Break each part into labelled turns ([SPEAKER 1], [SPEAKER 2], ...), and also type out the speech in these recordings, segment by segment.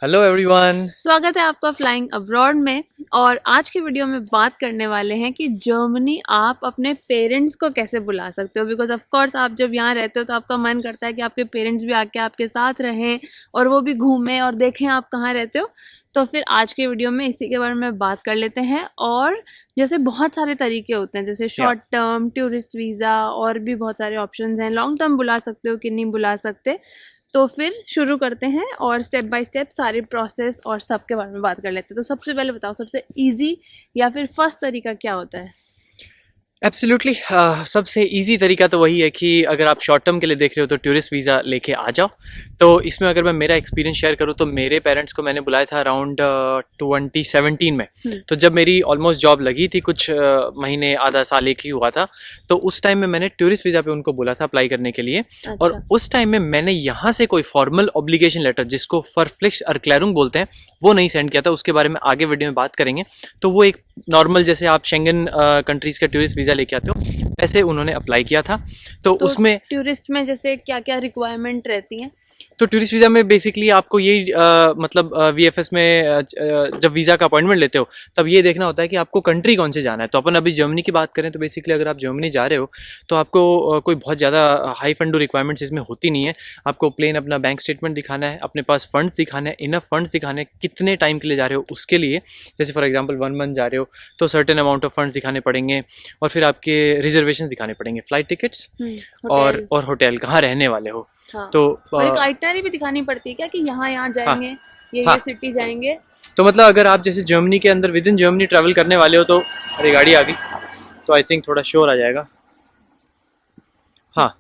[SPEAKER 1] Hello everyone.
[SPEAKER 2] स्वागत है आपका फ्लाइंग अब्रॉड में। और आज की वीडियो में बात करने वाले हैं कि जर्मनी आप अपने पेरेंट्स को कैसे बुला सकते हो। बिकॉज ऑफ कोर्स आप जब यहाँ रहते हो तो आपका मन करता है कि आपके पेरेंट्स भी आके आपके साथ रहें और वो भी घूमें और देखें आप कहाँ रहते हो। तो फिर आज के वीडियो में इसी के बारे में बात कर लेते हैं। और जैसे बहुत सारे तरीके होते हैं, जैसे शॉर्ट टर्म, टूरिस्ट वीज़ा और भी बहुत सारे ऑप्शंस हैं। लॉन्ग टर्म बुला सकते हो कि नहीं बुला सकते। तो फिर शुरू करते हैं और स्टेप बाय स्टेप सारे प्रोसेस और सब के बारे में बात कर लेते हैं। तो सबसे पहले बताओ, सबसे इजी या फिर फर्स्ट तरीका क्या होता है?
[SPEAKER 1] एब्सोल्युटली सबसे इजी तरीका तो वही है कि अगर आप शॉर्ट टर्म के लिए देख रहे हो तो टूरिस्ट वीज़ा लेके आ जाओ। तो इसमें अगर मैं मेरा एक्सपीरियंस शेयर करूँ तो मेरे पेरेंट्स को मैंने बुलाया था अराउंड 2017 में। तो जब मेरी ऑलमोस्ट जॉब लगी थी, कुछ महीने आधा साल एक ही हुआ था, तो उस टाइम में मैंने टूरिस्ट वीज़ा पे उनको बोला था अप्लाई करने के लिए।
[SPEAKER 2] अच्छा।
[SPEAKER 1] और उस टाइम में मैंने यहाँ से कोई फॉर्मल ऑब्लिगेशन लेटर, जिसको फरफ्लिक्स अरक्लैरुंग बोलते हैं, वो नहीं सेंड किया था। उसके बारे में आगे वीडियो में बात करेंगे। तो वो एक नॉर्मल, जैसे आप शेंगन कंट्रीज़ का टूरिस्ट वीज़ा लेके आते हो, वैसे उन्होंने अप्लाई किया था। तो उसमें
[SPEAKER 2] टूरिस्ट में जैसे क्या क्या रिक्वायरमेंट रहती हैं?
[SPEAKER 1] तो टूरिस्ट वीज़ा में बेसिकली आपको यही मतलब वीएफएस में जब वीज़ा का अपॉइंटमेंट लेते हो तब ये देखना होता है कि आपको कंट्री कौन से जाना है। तो अपन अभी जर्मनी की बात करें तो बेसिकली अगर आप जर्मनी जा रहे हो तो आपको कोई बहुत ज़्यादा हाई फंड रिक्वायरमेंट्स इसमें होती नहीं है। आपको प्लेन अपना बैंक स्टेटमेंट दिखाना है, अपने पास फंड्स दिखाना है, इनफ फंड्स दिखाने हैं, कितने टाइम के लिए जा रहे हो उसके लिए। जैसे फॉर एग्जाम्पल 1 मंथ जा रहे हो तो सर्टेन अमाउंट ऑफ फंड्स दिखाने पड़ेंगे, और फिर आपके रिजर्वेशन दिखाने पड़ेंगे, फ्लाइट टिकट्स और होटल कहाँ रहने वाले हो।
[SPEAKER 2] हाँ।
[SPEAKER 1] तो
[SPEAKER 2] और एक आइटनरी भी दिखानी पड़ती है क्या कि यहाँ जाएंगे, ये
[SPEAKER 1] हाँ।
[SPEAKER 2] सिटी जाएंगे?
[SPEAKER 1] तो मतलब अगर आप जैसे जर्मनी के अंदर विद इन जर्मनी ट्रैवल करने वाले हो तो अरे गाड़ी आ गई, तो आई थिंक थोड़ा शोर आ जाएगा। हाँ,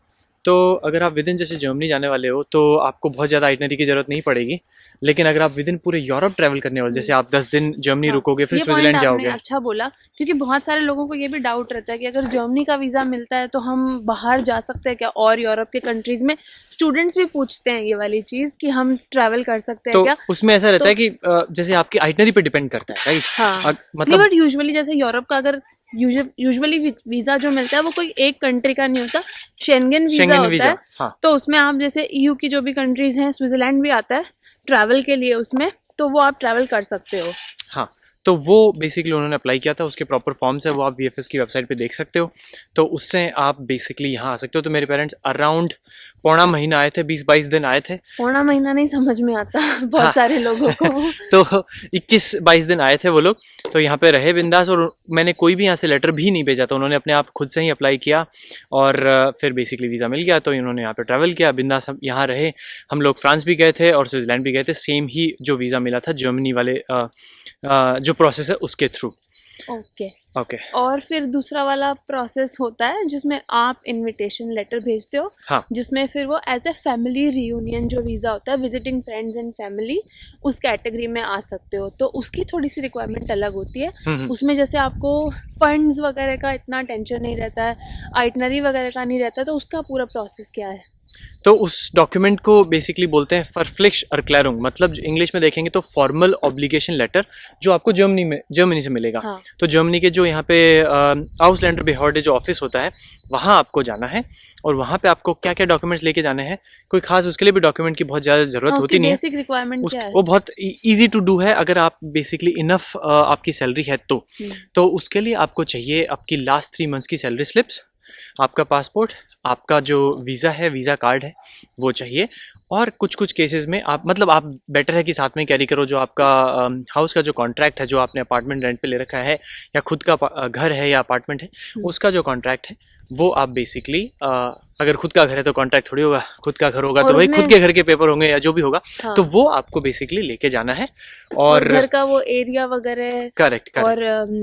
[SPEAKER 1] तो अगर आप विद इन जैसे जर्मनी जाने वाले हो तो आपको बहुत ज़्यादा आइटनरी की ज़रूरत नहीं पड़ेगी। लेकिन अगर आप विद इन पूरे यूरोप ट्रैवल करने वाले, जैसे आप 10 दिन जर्मनी रुकोगे फिर स्विट्जरलैंड जाओगे।
[SPEAKER 2] अच्छा बोला, क्योंकि बहुत सारे लोगों को ये भी डाउट रहता है कि अगर जर्मनी का वीज़ा मिलता है तो हम बाहर जा सकते हैं क्या, और यूरोप के कंट्रीज़ में। स्टूडेंट्स भी पूछते हैं ये वाली चीज़ कि हम ट्रैवल कर सकते हैं
[SPEAKER 1] तो
[SPEAKER 2] क्या।
[SPEAKER 1] उसमें ऐसा रहता है कि जैसे आपकी आइटनरी पे डिपेंड करता है, राइट?
[SPEAKER 2] हाँ,
[SPEAKER 1] मतलब
[SPEAKER 2] बट यूजुअली जैसे यूरोप का अगर यूजुअली वीज़ा जो मिलता है वो कोई एक कंट्री का नहीं होता, शेंगन वीज़ा होता है।
[SPEAKER 1] हाँ।
[SPEAKER 2] तो उसमें आप जैसे ईयू की जो भी कंट्रीज़ हैं, स्विट्जरलैंड भी आता है ट्रैवल के लिए उसमें, तो वो आप ट्रैवल कर सकते हो।
[SPEAKER 1] हाँ, तो वो बेसिकली उन्होंने अप्लाई किया था, उसके प्रॉपर फॉर्म्स है वो आप वीएफएस की वेबसाइट पे देख सकते हो। तो उससे आप बेसिकली यहाँ आ सकते हो। तो मेरे पेरेंट्स अराउंड पौना महीना आए थे, 20-22 दिन आए थे।
[SPEAKER 2] पौना महीना नहीं समझ में आता बहुत
[SPEAKER 1] हाँ।
[SPEAKER 2] सारे लोगों को।
[SPEAKER 1] तो 21-22 दिन आए थे वो लोग। तो यहाँ पे रहे बिंदास, और मैंने कोई भी यहाँ से लेटर भी नहीं भेजा था, उन्होंने अपने आप खुद से ही अप्लाई किया और फिर बेसिकली वीज़ा मिल गया। तो इन्होंने यहाँ पे ट्रैवल किया बिंदास, हम यहाँ रहे। हम लोग फ्रांस भी गए थे और स्विट्जरलैंड भी गए थे, सेम ही जो वीज़ा मिला था जर्मनी वाले जो प्रोसेस है उसके थ्रू।
[SPEAKER 2] ओके। और फिर दूसरा वाला प्रोसेस होता है जिसमें आप इनविटेशन लेटर भेजते हो।
[SPEAKER 1] हाँ।
[SPEAKER 2] जिसमें फिर वो एज ए फैमिली रियूनियन जो वीज़ा होता है, विजिटिंग फ्रेंड्स एंड फैमिली, उस कैटेगरी में आ सकते हो। तो उसकी थोड़ी सी रिक्वायरमेंट अलग होती है। उसमें जैसे आपको फंड्स वगैरह का इतना टेंशन नहीं रहता है, आइटनरी वगैरह का नहीं रहता है। तो उसका पूरा प्रोसेस क्या है?
[SPEAKER 1] तो उस डॉक्यूमेंट को बेसिकली बोलते हैं फरफ्लिक्स अरक्लैरुंग, मतलब इंग्लिश में देखेंगे तो फॉर्मल ऑब्लिगेशन लेटर, जो आपको जर्मनी से मिलेगा।
[SPEAKER 2] हाँ।
[SPEAKER 1] तो जर्मनी के जो यहाँ पे आउसलैंडर बेहर्डे जो ऑफिस होता है वहाँ आपको जाना है, और वहाँ पे आपको क्या क्या डॉक्यूमेंट्स लेके जाने हैं। कोई खास उसके लिए भी डॉक्यूमेंट की बहुत ज़्यादा ज़रूरत होती नहीं है।
[SPEAKER 2] बेसिक रिक्वायरमेंट क्या है?
[SPEAKER 1] वो बहुत ईजी टू डू है अगर आप बेसिकली इनफ आपकी सैलरी है तो उसके लिए आपको चाहिए आपकी लास्ट 3 मंथ्स की सैलरी स्लिप्स, आपका पासपोर्ट, आपका जो वीज़ा है, वीज़ा कार्ड है, वो चाहिए। और कुछ कुछ केसेस में आप आप बेटर है कि साथ में कैरी करो जो आपका हाउस का जो कॉन्ट्रैक्ट है, जो आपने अपार्टमेंट रेंट पे ले रखा है या खुद का घर है या अपार्टमेंट है, उसका जो कॉन्ट्रैक्ट है वो आप बेसिकली अगर खुद का घर है तो कॉन्ट्रैक्ट थोड़ी होगा, खुद का घर होगा तो भाई खुद के घर के पेपर होंगे या जो भी होगा। हाँ। तो वो आपको बेसिकली लेके जाना है। और
[SPEAKER 2] घर का वो एरिया वगैरह।
[SPEAKER 1] करेक्ट।
[SPEAKER 2] और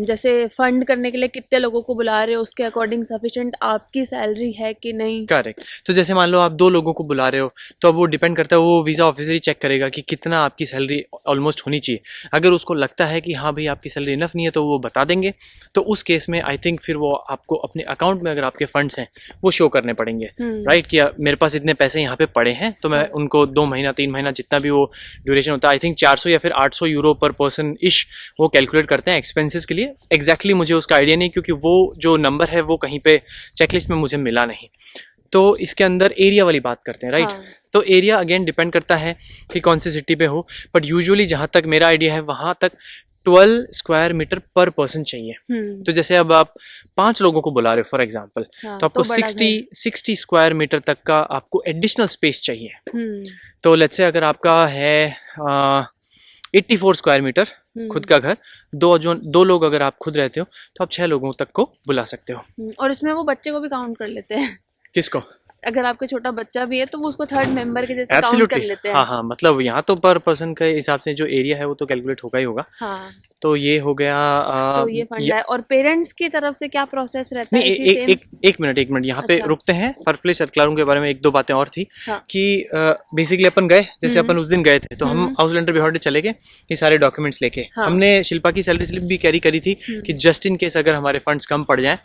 [SPEAKER 2] जैसे फंड करने के लिए कितने लोगों को बुला रहे हो, उसके अकॉर्डिंग सफिशिएंट आपकी सैलरी है कि नहीं।
[SPEAKER 1] करेक्ट। तो जैसे मान लो आप 2 लोगों को बुला रहे हो तो अब वो डिपेंड करता है, वो वीज़ा ऑफिसर ही चेक करेगा कि कितना आपकी सैलरी ऑलमोस्ट होनी चाहिए। अगर उसको लगता है कि हाँ भाई आपकी सैलरी इनफ नहीं है तो वो बता देंगे। तो उस केस में आई थिंक फिर वो आपको अपने अकाउंट में अगर आपके फंड्स हैं वो शो करने पड़ेंगे, राइट? कि मेरे पास इतने पैसे यहाँ पे पड़े हैं, तो मैं उनको 2 महीना 3 महीना जितना भी वो ड्यूरेशन होता है, आई थिंक 400 या फिर 800 यूरो पर पर्सन इश वो कैलकुलेट करते हैं एक्सपेंसेस के लिए। एग्जैक्टली मुझे उसका आइडिया नहीं, क्योंकि वो जो नंबर है वो कहीं पे चेकलिस्ट में मुझे मिला नहीं। तो इसके अंदर एरिया वाली बात करते हैं, राइट?
[SPEAKER 2] हाँ।
[SPEAKER 1] तो एरिया अगेन डिपेंड करता है कि कौन सी सिटी पे हो, बट यूजुअली जहाँ तक मेरा आइडिया है वहाँ तक 12 स्क्वायर मीटर पर पर्सन चाहिए। तो जैसे अब आप 5 लोगों को बुला रहे हो फॉर एग्जांपल,
[SPEAKER 2] हाँ,
[SPEAKER 1] तो आपको
[SPEAKER 2] तो बड़ा
[SPEAKER 1] 60 स्क्वायर मीटर तक का आपको एडिशनल स्पेस चाहिए। तो लेट्स से अगर आपका है 84 स्क्वायर मीटर खुद का घर, दो लोग अगर आप खुद रहते हो तो आप 6 लोगों तक को बुला सकते हो।
[SPEAKER 2] और इसमें वो बच्चे को भी काउंट कर लेते हैं।
[SPEAKER 1] किसको?
[SPEAKER 2] अगर आपके छोटा बच्चा भी है तो वो उसको थर्ड मेंबर के जैसे काउंट कर
[SPEAKER 1] एब्सोल्युटली,
[SPEAKER 2] लेते हैं।
[SPEAKER 1] हाँ हाँ, मतलब यहाँ तो पर पर्सन के हिसाब से जो एरिया है वो तो कैलकुलेट होगा ही होगा।
[SPEAKER 2] हाँ,
[SPEAKER 1] तो ये हो गया
[SPEAKER 2] तो ये फंडा है। और पेरेंट्स की तरफ से क्या प्रोसेस रहता है?
[SPEAKER 1] नहीं, एक मिनट यहाँ पे
[SPEAKER 2] अच्छा।
[SPEAKER 1] रुकते हैं। फर्फले सर्कुलर के बारे में 1-2 बातें और थी।
[SPEAKER 2] हाँ।
[SPEAKER 1] कि बेसिकली अपन गए, जैसे अपन उस दिन गए थे तो हम हाउस लेंडर बिहार चले गए ये सारे डॉक्यूमेंट्स लेके।
[SPEAKER 2] हाँ।
[SPEAKER 1] हमने शिल्पा की सैलरी स्लिप भी कैरी करी थी कि जस्ट इन केस अगर हमारे फंड्स कम पड़ जाएं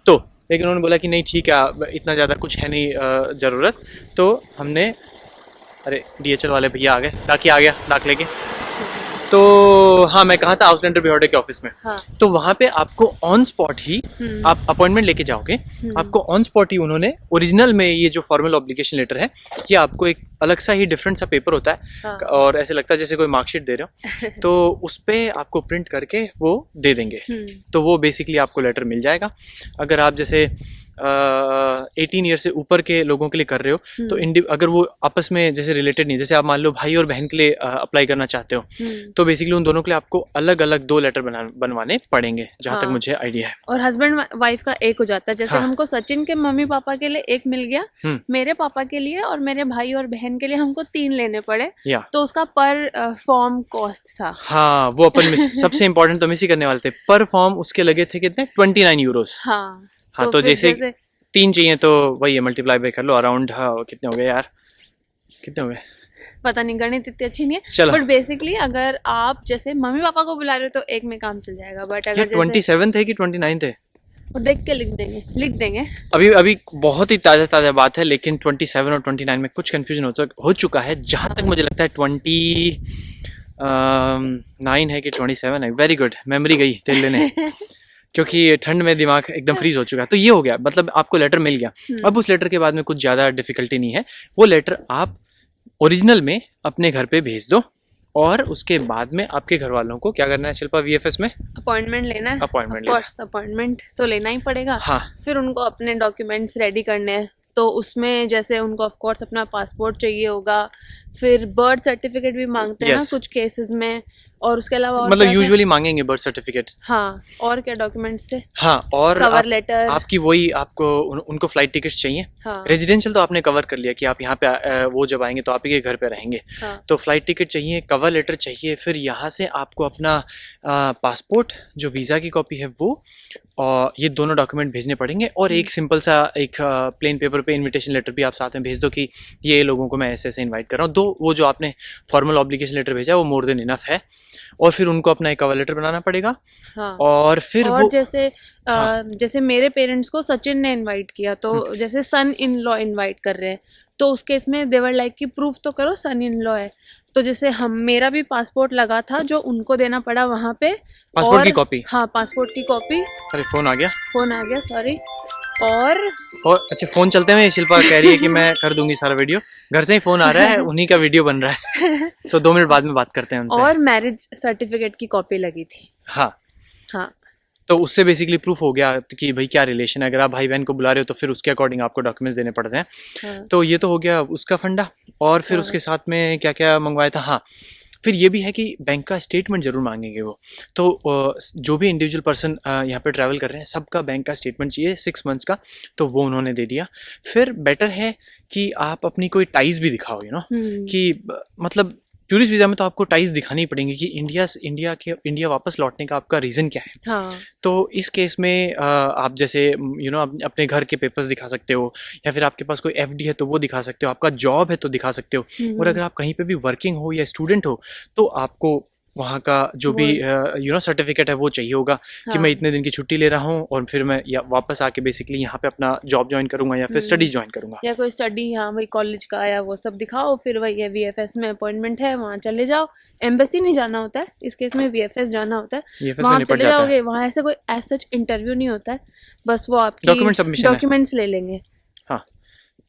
[SPEAKER 1] तो, लेकिन उन्होंने बोला कि नहीं ठीक है, इतना ज़्यादा कुछ है नहीं ज़रूरत। तो हमने, अरे DHL वाले भैया आ गए, डाकी आ गया डाक लेके। तो हाँ, मैं कहा था हाउस लेंडर बिहार के ऑफिस में।
[SPEAKER 2] हाँ।
[SPEAKER 1] तो वहाँ पे आपको ऑन स्पॉट ही आप अपॉइंटमेंट लेके जाओगे, आपको ऑन स्पॉट ही उन्होंने ओरिजिनल में ये जो फॉर्मल ऑब्लिगेशन लेटर है कि आपको एक अलग सा ही डिफरेंट सा पेपर होता है।
[SPEAKER 2] हाँ।
[SPEAKER 1] और ऐसे लगता है जैसे कोई मार्कशीट दे रहे हो तो उस पर आपको प्रिंट करके वो दे देंगे। तो वो बेसिकली आपको लेटर मिल जाएगा। अगर आप जैसे 18 ईयर से ऊपर के लोगों के लिए कर रहे हो तो अगर वो आपस में जैसे रिलेटेड नहीं, जैसे आप मान लो भाई और बहन के लिए अप्लाई करना चाहते हो तो बेसिकली उन दोनों के लिए आपको अलग अलग 2 लेटर बनवाने पड़ेंगे, जहाँ तक मुझे आइडिया है।
[SPEAKER 2] और हस्बैंड वाइफ का एक हो जाता है। जैसे
[SPEAKER 1] हाँ।
[SPEAKER 2] हमको सचिन के मम्मी पापा के लिए एक मिल गया, मेरे पापा के लिए और मेरे भाई और बहन के लिए हमको 3 लेने पड़े। तो उसका पर फॉर्म कॉस्ट था।
[SPEAKER 1] हाँ, वो अपन सबसे इम्पोर्टेंट तो मिस ही करने वाले थे। पर फॉर्म उसके लगे थे कितने? 29 यूरोस। हाँ, तो जैसे 3 चाहिए तो वही मल्टीप्लाई बाय कर लो अराउंड। हाँ, कितने हो गए यार, कितने हो गए
[SPEAKER 2] पता नहीं, गणित इतनी अच्छी नहीं है।
[SPEAKER 1] चलो।
[SPEAKER 2] बट बेसिकली अगर आप जैसे मम्मी पापा को बुला रहे हो तो एक में काम चल जाएगा। बट अगर
[SPEAKER 1] 27 थे कि 29 थे,
[SPEAKER 2] वो देख के लिख देंगे।
[SPEAKER 1] अभी बहुत ही ताज़ा बात है, लेकिन 27 और 29 में कुछ कंफ्यूजन हो चुका है। जहाँ तक मुझे लगता है 29 है कि 27 है। वेरी गुड, मेमोरी गई तेल लेने क्योंकि ठंड में दिमाग एकदम फ्रीज हो चुका है। तो ये हो गया, मतलब आपको लेटर मिल गया। अब उस लेटर के बाद में कुछ ज़्यादा डिफिकल्टी नहीं है। वो लेटर आप ओरिजिनल में अपने घर पे भेज दो और उसके बाद में आपके घर वालों को क्या करना है शिल्पा? VFS में
[SPEAKER 2] अपॉइंटमेंट लेना है। अपॉइंटमेंट तो लेना ही पड़ेगा।
[SPEAKER 1] हाँ।
[SPEAKER 2] फिर उनको अपने डॉक्यूमेंट्स रेडी करने हैं। तो उसमें जैसे उनको ऑफ कोर्स अपना पासपोर्ट चाहिए होगा, फिर बर्थ सर्टिफिकेट भी मांगते हैं ना कुछ केसेस में, और उसके अलावा
[SPEAKER 1] मतलब यूजुअली मांगेंगे बर्थ सर्टिफिकेट।
[SPEAKER 2] हाँ, और क्या डॉक्यूमेंट्स थे? हाँ, और
[SPEAKER 1] कवर लेटर आपकी, वही आपको उनको फ्लाइट टिकट्स चाहिए।
[SPEAKER 2] हाँ।
[SPEAKER 1] रेजिडेंशियल तो आपने कवर कर लिया कि आप यहाँ पे वो जब आएंगे तो आप ही के घर पे रहेंगे।
[SPEAKER 2] हाँ।
[SPEAKER 1] तो फ्लाइट टिकट चाहिए, कवर लेटर चाहिए, फिर यहाँ से आपको अपना पासपोर्ट, जो वीज़ा की कॉपी है वो, और ये दोनों डॉक्यूमेंट भेजने पड़ेंगे। और एक सिंपल सा एक प्लेन पेपर पे इनविटेशन लेटर भी आप साथ में भेज दो कि ये लोगों को मैं ऐसे ऐसे इनवाइट कर रहा हूँ। वो जो आपने फॉर्मल ऑब्लिगेशन लेटर भेजा है वो मोर देन इनफ है। और फिर उनको अपना एक कवर लेटर बनाना पड़ेगा।
[SPEAKER 2] हाँ।
[SPEAKER 1] और फिर
[SPEAKER 2] और
[SPEAKER 1] वो
[SPEAKER 2] जैसे मेरे पेरेंट्स को सचिन ने इनवाइट किया, तो जैसे सन इन लॉ इनवाइट कर रहे हैं तो उस केस में देवर लाइक की प्रूफ तो करो सन इन लॉ है। तो जैसे मेरा भी पासपोर्ट लगा था जो उनको देना पड़ा वहाँ पे,
[SPEAKER 1] पासपोर्ट की कॉपी।
[SPEAKER 2] हाँ, पासपोर्ट की कॉपी।
[SPEAKER 1] अरे फोन आ गया
[SPEAKER 2] सॉरी। और
[SPEAKER 1] अच्छा, फोन चलते हुए शिल्पा कह रही है कि मैं कर दूंगी सारा वीडियो। घर से ही फोन आ रहा है, उन्हीं का वीडियो बन रहा है तो 2 मिनट बाद में बात करते हैं उनसे।
[SPEAKER 2] और मैरिज सर्टिफिकेट की कॉपी लगी थी।
[SPEAKER 1] हाँ।
[SPEAKER 2] हाँ,
[SPEAKER 1] तो उससे बेसिकली प्रूफ हो गया कि भाई क्या रिलेशन है। अगर आप भाई बहन को बुला रहे हो तो फिर उसके अकॉर्डिंग आपको डॉक्यूमेंट्स देने पड़ते हैं।
[SPEAKER 2] हाँ।
[SPEAKER 1] तो ये तो हो गया उसका फंडा। और फिर उसके साथ में क्या क्या मंगवाया था? हाँ, फिर ये भी है कि बैंक का स्टेटमेंट जरूर मांगेंगे वो। तो जो भी इंडिविजुअल पर्सन यहाँ पे ट्रैवल कर रहे हैं सबका बैंक का स्टेटमेंट चाहिए 6 मंथ्स का, तो वो उन्होंने दे दिया। फिर बेटर है कि आप अपनी कोई टाइज भी दिखाओ, कि मतलब टूरिस्ट वीज़ा में तो आपको टाइज दिखानी पड़ेंगी कि इंडिया वापस लौटने का आपका रीज़न क्या है।
[SPEAKER 2] हाँ।
[SPEAKER 1] तो इस केस में आप जैसे अपने घर के पेपर्स दिखा सकते हो, या फिर आपके पास कोई FD है तो वो दिखा सकते हो, आपका जॉब है तो दिखा सकते हो। और अगर आप कहीं पे भी वर्किंग हो या स्टूडेंट हो तो आपको वहाँ का जो भी सर्टिफिकेट है वो चाहिए होगा। हाँ। कि मैं इतने दिन की छुट्टी ले रहा हूँ और फिर मैं वापस आके बेसिकली यहाँ पे अपना जॉब ज्वाइन करूँगा या फिर स्टडी ज्वाइन करूँगा,
[SPEAKER 2] या कोई स्टडी, हाँ वही कॉलेज का आया वो सब दिखाओ। फिर वही है VFS में अपॉइंटमेंट है, वहाँ चले जाओ। एम्बेसी नहीं जाना होता है इस केस में, VFS जाना होता है। वहाँ चले जाओगे, वहाँ ऐसे कोई एज सच इंटरव्यू नहीं होता है, बस वो आपकी डॉक्यूमेंट्स ले लेंगे।
[SPEAKER 1] हाँ,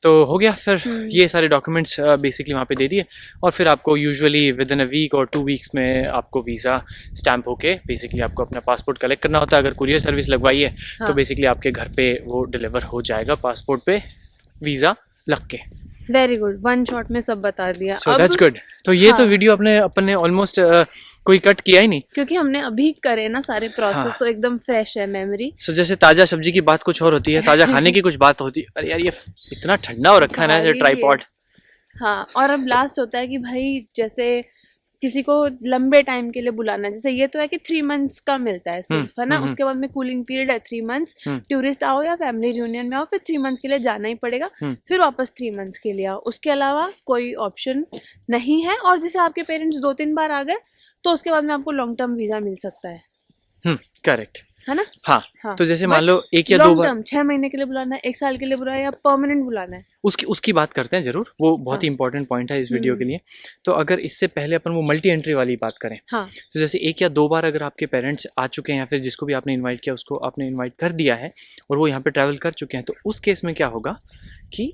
[SPEAKER 1] तो हो गया फिर ये सारे डॉक्यूमेंट्स बेसिकली वहाँ पे दे दिए और फिर आपको usually within a week और 2 वीक्स में आपको वीज़ा स्टैम्प होके बेसिकली आपको अपना पासपोर्ट कलेक्ट करना होता है। अगर कुरियर सर्विस लगवाई है तो बेसिकली आपके घर पे वो डिलीवर हो जाएगा पासपोर्ट पे वीज़ा लग के।
[SPEAKER 2] वेरी गुड, वन शॉट में सब बता दिया।
[SPEAKER 1] So that's good. तो ये तो वीडियो अपन ने ऑलमोस्ट कोई कट किया ही नहीं,
[SPEAKER 2] क्योंकि हमने अभी करे ना सारे प्रोसेस, तो एकदम फ्रेश है मेमोरी।
[SPEAKER 1] सो जैसे ताजा सब्जी की बात कुछ और होती है, ताजा खाने की कुछ बात होती है। अरे यार ये इतना ठंडा हो रखा है ना जैसे ट्राइपॉड।
[SPEAKER 2] हाँ, और अब लास्ट होता है कि भाई जैसे किसी को लंबे टाइम के लिए बुलाना, जैसे ये तो है कि 3 मंथ्स का मिलता है सिर्फ, है ना। उसके बाद में कूलिंग पीरियड है 3 मंथ्स। टूरिस्ट आओ या फैमिली रियूनियन में आओ, फिर 3 मंथ्स के लिए जाना ही पड़ेगा, फिर वापस 3 मंथ्स के लिए आओ। उसके अलावा कोई ऑप्शन नहीं है। और जैसे आपके पेरेंट्स 2-3 बार आ गए तो उसके बाद में आपको लॉन्ग टर्म वीजा मिल सकता है।
[SPEAKER 1] करेक्ट
[SPEAKER 2] है ना।
[SPEAKER 1] हाँ। तो जैसे मान लो 1 या 2 बार,
[SPEAKER 2] 6 महीने के लिए बुलाना है, 1 साल के लिए बुलाना है, या परमानेंट बुलाना है,
[SPEAKER 1] उसकी बात करते हैं जरूर। वो बहुत ही इंपॉर्टेंट पॉइंट है इस वीडियो के लिए। तो अगर इससे पहले अपन वो मल्टी एंट्री वाली बात करें, तो जैसे 1 या 2 बार अगर आपके पेरेंट्स आ चुके हैं या फिर जिसको भी आपने इन्वाइट किया उसको आपने इन्वाइट कर दिया है और वो यहाँ पे ट्रैवल कर चुके हैं, तो उस केस में क्या होगा कि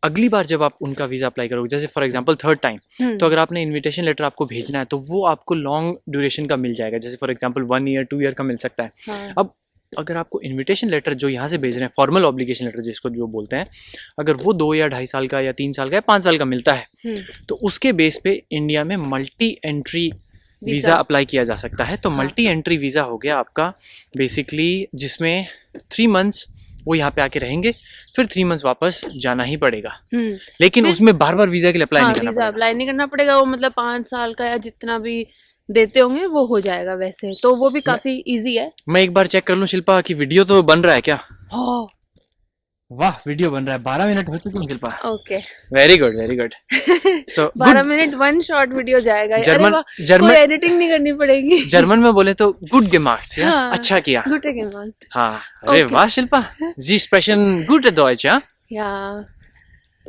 [SPEAKER 1] अगली बार जब आप उनका वीज़ा अप्लाई करोगे, जैसे फॉर एग्जांपल 3rd टाइम, तो अगर आपने इनविटेशन लेटर आपको भेजना है तो वो आपको लॉन्ग ड्यूरेशन का मिल जाएगा। जैसे फॉर एग्जांपल 1 ईयर 2 ईयर का मिल सकता है। अब अगर आपको इनविटेशन लेटर जो यहाँ से भेज रहे हैं, फॉर्मल ऑब्लिगेशन लेटर जिसको जो बोलते हैं, अगर वो 2 या 2.5 साल का या 3 साल का या 5 साल का मिलता है, तो उसके बेस पे इंडिया में मल्टी एंट्री वीज़ा अप्लाई किया जा सकता है। तो मल्टी एंट्री वीज़ा हो गया आपका बेसिकली, जिसमें 3 मंथ्स वो यहाँ पे आके रहेंगे, फिर 3 मंथ्स वापस जाना ही पड़ेगा। लेकिन उसमें बार बार वीज़ा के लिए अप्लाई नहीं करना पड़ेगा।
[SPEAKER 2] वो मतलब 5 साल का या जितना भी देते होंगे वो हो जाएगा वैसे, तो वो भी काफी इजी है।
[SPEAKER 1] मैं एक बार चेक कर लूं शिल्पा कि वीडियो तो बन रहा है क्या?
[SPEAKER 2] हाँ,
[SPEAKER 1] वाह वीडियो बन रहा है। 12 मिनट हो चुके हैं Shilpa.
[SPEAKER 2] Okay,
[SPEAKER 1] very good very good. So
[SPEAKER 2] 12 minute 1 short video जाएगा।
[SPEAKER 1] जर्मन
[SPEAKER 2] कोई एडिटिंग नहीं करनी पड़ेगी।
[SPEAKER 1] जर्मन में बोले तो गुड gemacht,
[SPEAKER 2] हाँ,
[SPEAKER 1] अच्छा किया,
[SPEAKER 2] गुड gemacht।
[SPEAKER 1] हाँ, अरे वाह Shilpa, Sie sprechen gute Deutsch, ja?
[SPEAKER 2] Ja.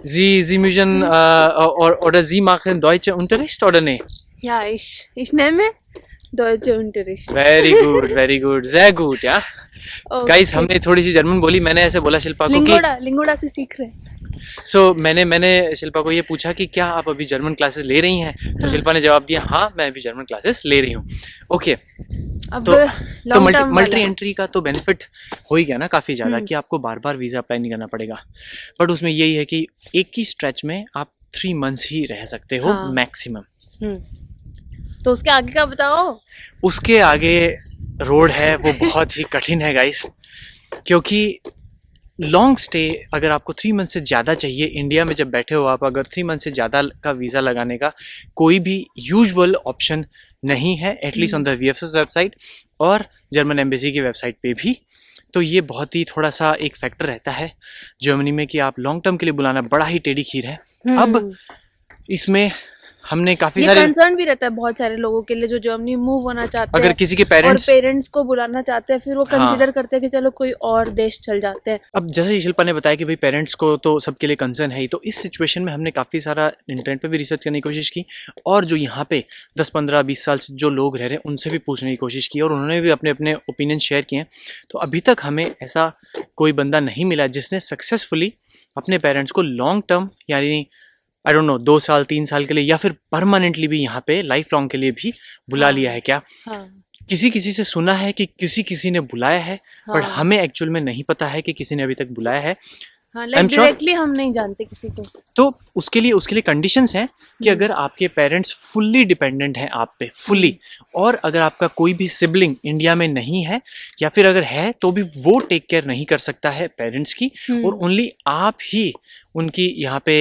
[SPEAKER 1] Sie müssen oder Sie machen deutsche Unterricht oder नहीं?
[SPEAKER 2] Ja, ich nehme deutsche Unterricht.
[SPEAKER 1] Very good sehr gut, ja? Guys हमने थोड़ी सी जर्मन बोली, मैंने ऐसे बोला शिल्पा को कि
[SPEAKER 2] लिंगोड़ा से सीख रहे हैं।
[SPEAKER 1] सो मैंने शिल्पा को ये पूछा कि क्या आप अभी जर्मन क्लासेस ले रही हैं, तो शिल्पा ने जवाब दिया हाँ मैं अभी जर्मन क्लासेस ले रही हूँ। ओके, तो मल्टी एंट्री का तो बेनिफिट हो ही गया ना काफ़ी ज़्यादा, कि आपको बार बार वीज़ा अप्लाई नहीं करना पड़ेगा। बट उसमें यही है कि एक ही स्ट्रेच में आप 3 मंथ्स ही रह सकते हो मैक्सिमम।
[SPEAKER 2] तो उसके आगे का बताओ।
[SPEAKER 1] उसके आगे रोड है वो बहुत ही कठिन है गाइस, क्योंकि लॉन्ग स्टे अगर आपको 3 मंथ से ज़्यादा चाहिए इंडिया में, जब बैठे हो आप, अगर 3 मंथ से ज़्यादा का वीज़ा लगाने का कोई भी यूजुअल ऑप्शन नहीं है, at least on the VFS website और जर्मन एम्बेसी की वेबसाइट पे भी। तो ये बहुत ही थोड़ा सा एक फैक्टर रहता है जर्मनी में कि आप लॉन्ग टर्म के लिए बुलाना बड़ा ही टेढ़ी खीर है। अब इसमें हमने काफी सारे
[SPEAKER 2] कंसर्न भी रहता है बहुत सारे लोगों के लिए जो जर्मनी मूव होना चाहते हैं,
[SPEAKER 1] अगर किसी के पेरेंट्स
[SPEAKER 2] को बुलाना चाहते हैं, फिर वो कंसीडर करते हैं कि चलो कोई और देश चल जाते हैं।
[SPEAKER 1] अब जैसे शिल्पा ने बताया कि भाई पेरेंट्स को तो सबके लिए कंसर्न है ही, तो इस सिचुएशन में हमने काफ़ी सारा इंटरनेट पे भी रिसर्च करने की कोशिश की और जो यहाँ पे 10-15-20 साल से जो लोग रह रहे हैं उनसे भी पूछने की कोशिश की और उन्होंने भी अपने अपने ओपिनियन शेयर किए। तो अभी तक हमें ऐसा कोई बंदा नहीं मिला जिसने सक्सेसफुली अपने पेरेंट्स को लॉन्ग टर्म यानी आई डोंट नो 2 साल 3 साल के लिए या फिर परमानेंटली भी यहाँ पे लाइफ लॉन्ग के लिए भी बुला लिया है क्या? किसी से सुना है कि किसी ने बुलाया है, पर हमें एक्चुअल में नहीं पता है कि किसी ने अभी तक बुलाया है।
[SPEAKER 2] डायरेक्टली हम नहीं जानते किसी को।
[SPEAKER 1] तो उसके लिए कंडीशंस हैं कि अगर आपके पेरेंट्स फुल्ली डिपेंडेंट हैं आप पे फुल्ली, और अगर आपका कोई भी सिबलिंग इंडिया में नहीं है या फिर अगर है तो भी वो टेक केयर नहीं कर सकता है पेरेंट्स की, और ओनली आप ही उनकी यहाँ पे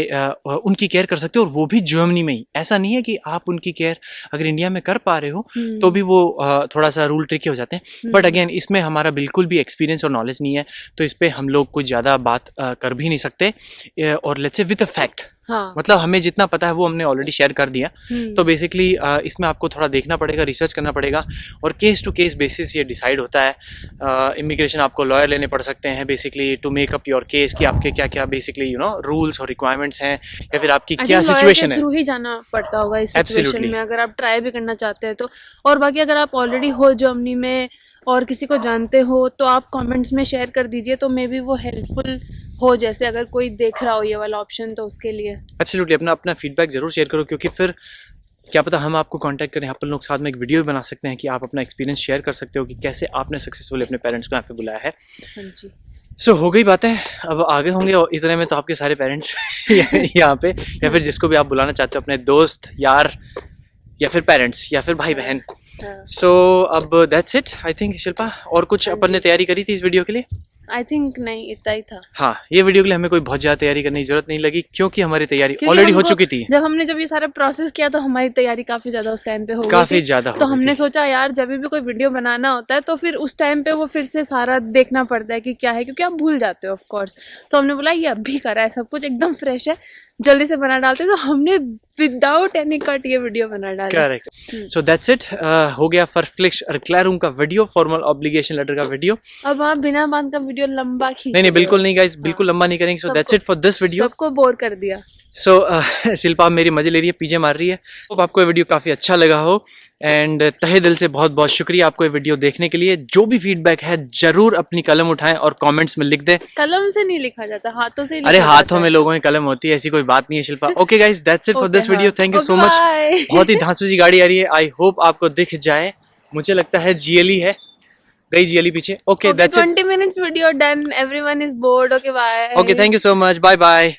[SPEAKER 1] उनकी केयर कर सकते हो, और वो भी जर्मनी में ही। ऐसा नहीं है कि आप उनकी केयर अगर इंडिया में कर पा रहे हो तो भी वो थोड़ा सा रूल ट्रिकी हो जाते हैं। बट अगेन इसमें हमारा बिल्कुल भी एक्सपीरियंस और नॉलेज नहीं है, तो इस पर हम लोग कुछ ज़्यादा बात कर भी नहीं सकते। और let's say with a fact, मतलब हमें जितना पता है वो हमने ऑलरेडी शेयर कर दिया। तो बेसिकली इसमें आपको थोड़ा देखना पड़ेगा, रिसर्च करना पड़ेगा, और केस टू केस बेसिस ये डिसाइड होता है। इमिग्रेशन आपको लॉयर लेने पड़ सकते हैं basically to make up your case, कि आपके क्या क्या बेसिकली यू नो रूल्स और रिक्वायरमेंट्स हैं, या फिर आपकी क्या सिचुएशन है।
[SPEAKER 2] थ्रू ही जाना पड़ता होगा इस सिचुएशन में अगर आप ट्राई भी करना चाहते हैं तो। और बाकी अगर आप ऑलरेडी हो जर्मनी में और किसी को जानते हो तो आप कमेंट्स में शेयर कर दीजिए, तो मे बी वो हेल्पफुल हो, जैसे अगर कोई देख रहा हो ये वाला ऑप्शन तो उसके लिए।
[SPEAKER 1] एब्सोल्युटली अपना अपना फीडबैक जरूर शेयर करो, क्योंकि फिर क्या पता हम आपको कांटेक्ट करें, अपन लोग साथ में एक वीडियो भी बना सकते हैं कि आप अपना एक्सपीरियंस शेयर कर सकते हो कि कैसे आपने सक्सेसफुली अपने पेरेंट्स को यहाँ पे बुलाया है।
[SPEAKER 2] हाँ जी।
[SPEAKER 1] सो हो गई बातें, अब आगे होंगे और इतने में तो आपके सारे पेरेंट्स यहाँ पे, या फिर जिसको भी आप बुलाना चाहते हो, अपने दोस्त यार या फिर पेरेंट्स या फिर भाई बहन। सो अब that's it I think Shilpa, और कुछ अपन ने तैयारी करी थी इस वीडियो के लिए?
[SPEAKER 2] आई थिंक नहीं, इतना ही था।
[SPEAKER 1] हाँ, ये वीडियो के लिए हमें कोई बहुत ज़्यादा तैयारी करने की जरूरत नहीं लगी, क्योंकि हमारी तैयारी
[SPEAKER 2] क्योंकि
[SPEAKER 1] ऑलरेडी हो
[SPEAKER 2] हमको-
[SPEAKER 1] चुकी थी।
[SPEAKER 2] जब हमने ये सारा प्रोसेस किया तो हमारी तैयारी काफी ज्यादा उस टाइम पे हो गई
[SPEAKER 1] काफी
[SPEAKER 2] थी।
[SPEAKER 1] ज्यादा
[SPEAKER 2] तो हमने सोचा यार जब भी कोई वीडियो बनाना होता है तो फिर उस टाइम पे वो फिर से सारा देखना पड़ता है कि क्या है, क्योंकि आप भूल जाते हो ऑफ कोर्स। तो हमने बोला ये अभी करा है, सब कुछ एकदम फ्रेश है, जल्दी से बना डालते। तो हमने विदाउट एनी कट ये वीडियो बना डाला।
[SPEAKER 1] करेक्ट। सो दैट्स इट, हो गया फॉरफ्लिक्स एरक्लैरुम का वीडियो, फॉर्मल ऑब्लिगेशन लेटर का वीडियो।
[SPEAKER 2] अब आप बिना बांध का वीडियो लंबा खींच
[SPEAKER 1] नहीं बिल्कुल नहीं गाइस, बिल्कुल लंबा नहीं करेंगे। So that's it for this video.
[SPEAKER 2] सबको बोर कर दिया।
[SPEAKER 1] सो शिल्पा मेरी मजे ले रही है, पीछे मार रही है। होप आपको ये वीडियो काफ़ी अच्छा लगा हो, एंड तहे दिल से बहुत बहुत शुक्रिया आपको ये वीडियो देखने के लिए। जो भी फीडबैक है जरूर अपनी कलम उठाएं और कमेंट्स में लिख दें।
[SPEAKER 2] कलम से नहीं लिखा जाता, हाथों से ही
[SPEAKER 1] अरे
[SPEAKER 2] लिखा
[SPEAKER 1] हाथों
[SPEAKER 2] जाता
[SPEAKER 1] में
[SPEAKER 2] है।
[SPEAKER 1] लोगों की कलम होती है, ऐसी कोई बात नहीं है Shilpa. Okay guys, that's it for
[SPEAKER 2] Okay,
[SPEAKER 1] this video. Thank you
[SPEAKER 2] Okay,
[SPEAKER 1] so much.
[SPEAKER 2] bye.
[SPEAKER 1] बहुत ही धांसू सी गाड़ी आ रही है, आई होप आपको दिख जाए। मुझे लगता है GLE है, गई GLE पीछे। Okay that's it.
[SPEAKER 2] 20 minutes video done. Everyone is bored. Okay, bye.
[SPEAKER 1] Okay thank you so much, bye bye.